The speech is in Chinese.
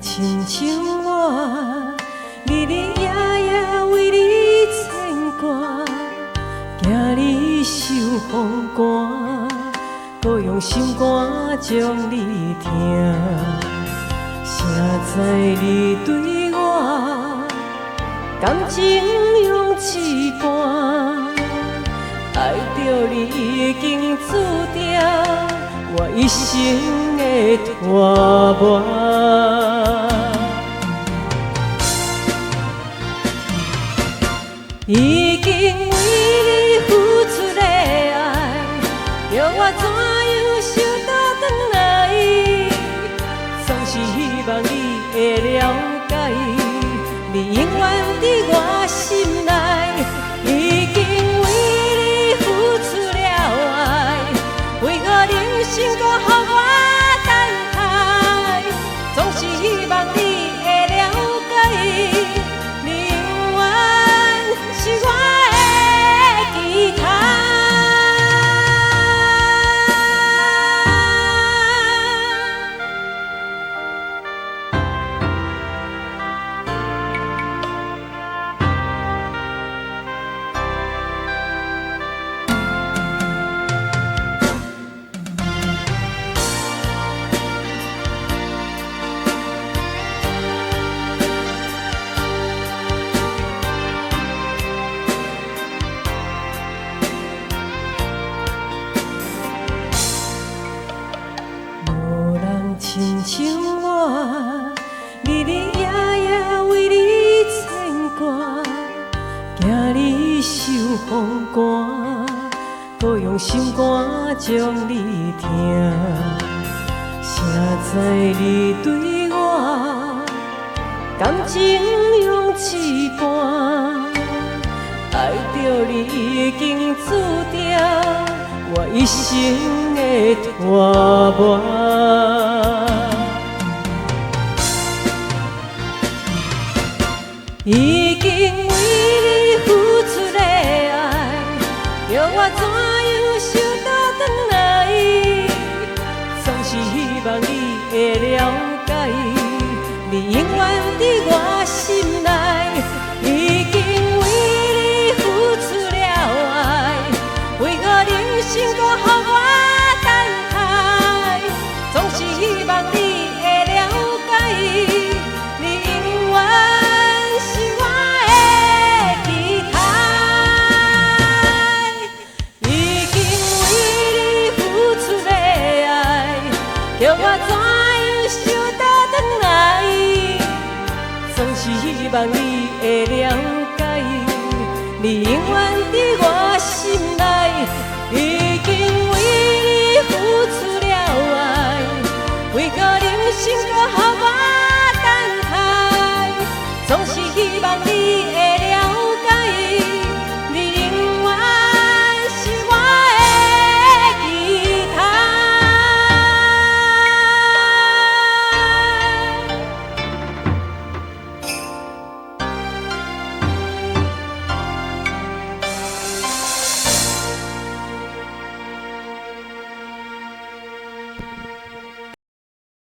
亲像我，日日夜夜为你牵挂，惊你受风寒，搁用心肝将你疼。谁知你对我感情用一半，爱着你已经注定我一生的拖磨。已经为你付出的爱，叫我怎样想倒转来？总是希望你会了解，你永远伫我心内。已经为你付出了爱，为何人生搁予我等待？总是希望你会了解，你永远是我的期待。亲像我，日日夜夜为你牵挂，惊你受风寒，搁用心肝将你疼。谁知你对我感情用一半，爱着你已经注定我一生的拖磨。已经为你付出的爱，叫我怎样想倒转来？总是希望你会了解，你永远伫我心内。已经为你付出了爱，为何人生搁予我等待？总是希望你会了解，你永远是我的期待。已经为你付出的爱，叫我怎样想倒转来？总是希望你会了解，你永远伫我心内。已经为你付出了爱，为何人生搁